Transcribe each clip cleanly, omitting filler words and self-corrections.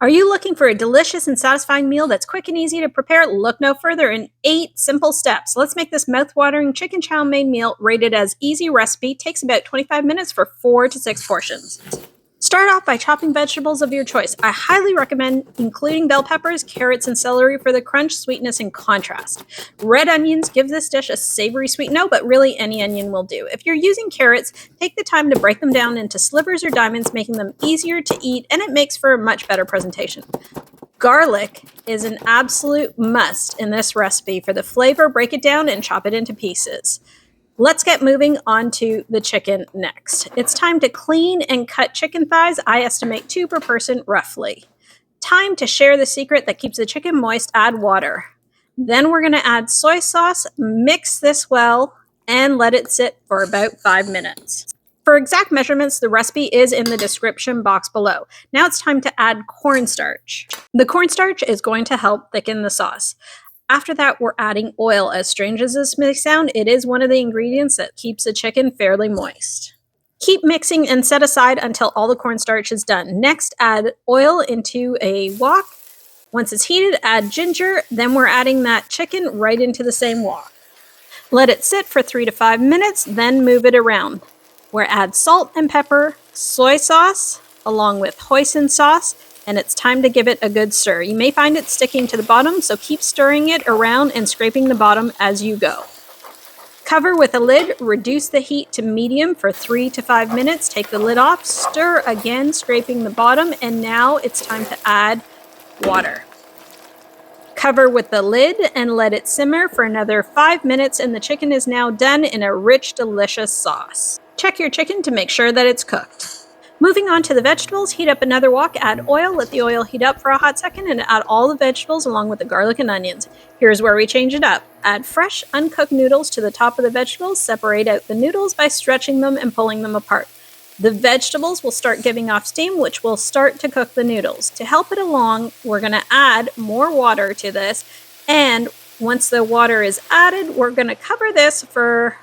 Are you looking for a delicious and satisfying meal that's quick and easy to prepare? Look no further. In 8 simple steps, let's make this mouth-watering chicken chow mein meal rated as easy recipe. Takes about 25 minutes for 4 to 6 portions. Start off by chopping vegetables of your choice. I highly recommend including bell peppers, carrots, and celery for the crunch, sweetness, and contrast. Red onions give this dish a savory sweet note, but really any onion will do. If you're using carrots, take the time to break them down into slivers or diamonds, making them easier to eat, and it makes for a much better presentation. Garlic is an absolute must in this recipe for the flavor. Break it down and chop it into pieces. Let's get moving on to the chicken next. It's time to clean and cut chicken thighs. I estimate 2 per person roughly. Time to share the secret that keeps the chicken moist. Add water. Then we're going to add soy sauce, mix this well, and let it sit for about 5 minutes. For exact measurements, the recipe is in the description box below. Now it's time to add cornstarch. The cornstarch is going to help thicken the sauce. After that, we're adding oil. As strange as this may sound, it is one of the ingredients that keeps the chicken fairly moist. Keep mixing and set aside until all the cornstarch is done. Next, add oil into a wok. Once it's heated, add ginger. Then we're adding that chicken right into the same wok. Let it sit for 3 to 5 minutes, then move it around. We'll add salt and pepper, soy sauce, along with hoisin sauce, and it's time to give it a good stir. You may find it sticking to the bottom, so keep stirring it around and scraping the bottom as you go. Cover with a lid, reduce the heat to medium for 3 to 5 minutes, take the lid off, stir again, scraping the bottom, and now it's time to add water. Cover with the lid and let it simmer for another 5 minutes, and the chicken is now done in a rich, delicious sauce. Check your chicken to make sure that it's cooked. Moving on to the vegetables, heat up another wok, add oil, let the oil heat up for a hot second, and add all the vegetables along with the garlic and onions. Here's where we change it up. Add fresh, uncooked noodles to the top of the vegetables. Separate out the noodles by stretching them and pulling them apart. The vegetables will start giving off steam, which will start to cook the noodles. To help it along, we're going to add more water to this, and once the water is added, we're going to cover this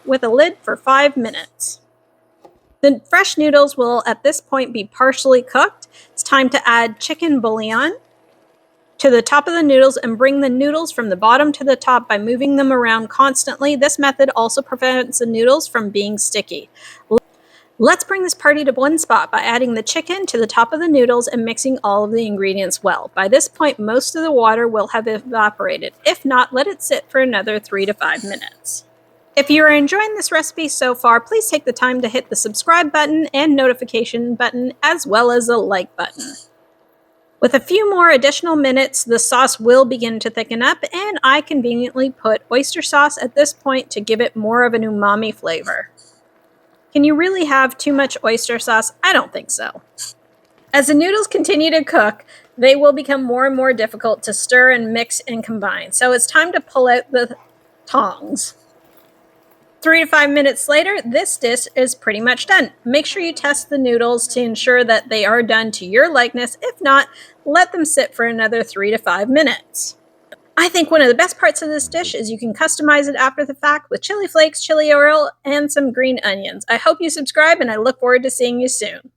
with a lid for 5 minutes. The fresh noodles will at this point be partially cooked. It's time to add chicken bouillon to the top of the noodles and bring the noodles from the bottom to the top by moving them around constantly. This method also prevents the noodles from being sticky. Let's bring this party to one spot by adding the chicken to the top of the noodles and mixing all of the ingredients well. By this point, most of the water will have evaporated. If not, let it sit for another 3 to 5 minutes. If you are enjoying this recipe so far, please take the time to hit the subscribe button and notification button, as well as the like button. With a few more additional minutes, the sauce will begin to thicken up, and I conveniently put oyster sauce at this point to give it more of an umami flavor. Can you really have too much oyster sauce? I don't think so. As the noodles continue to cook, they will become more and more difficult to stir and mix and combine, so it's time to pull out the tongs. 3 to 5 minutes later, this dish is pretty much done. Make sure you test the noodles to ensure that they are done to your likeness. If not, let them sit for another 3 to 5 minutes. I think one of the best parts of this dish is you can customize it after the fact with chili flakes, chili oil, and some green onions. I hope you subscribe, and I look forward to seeing you soon.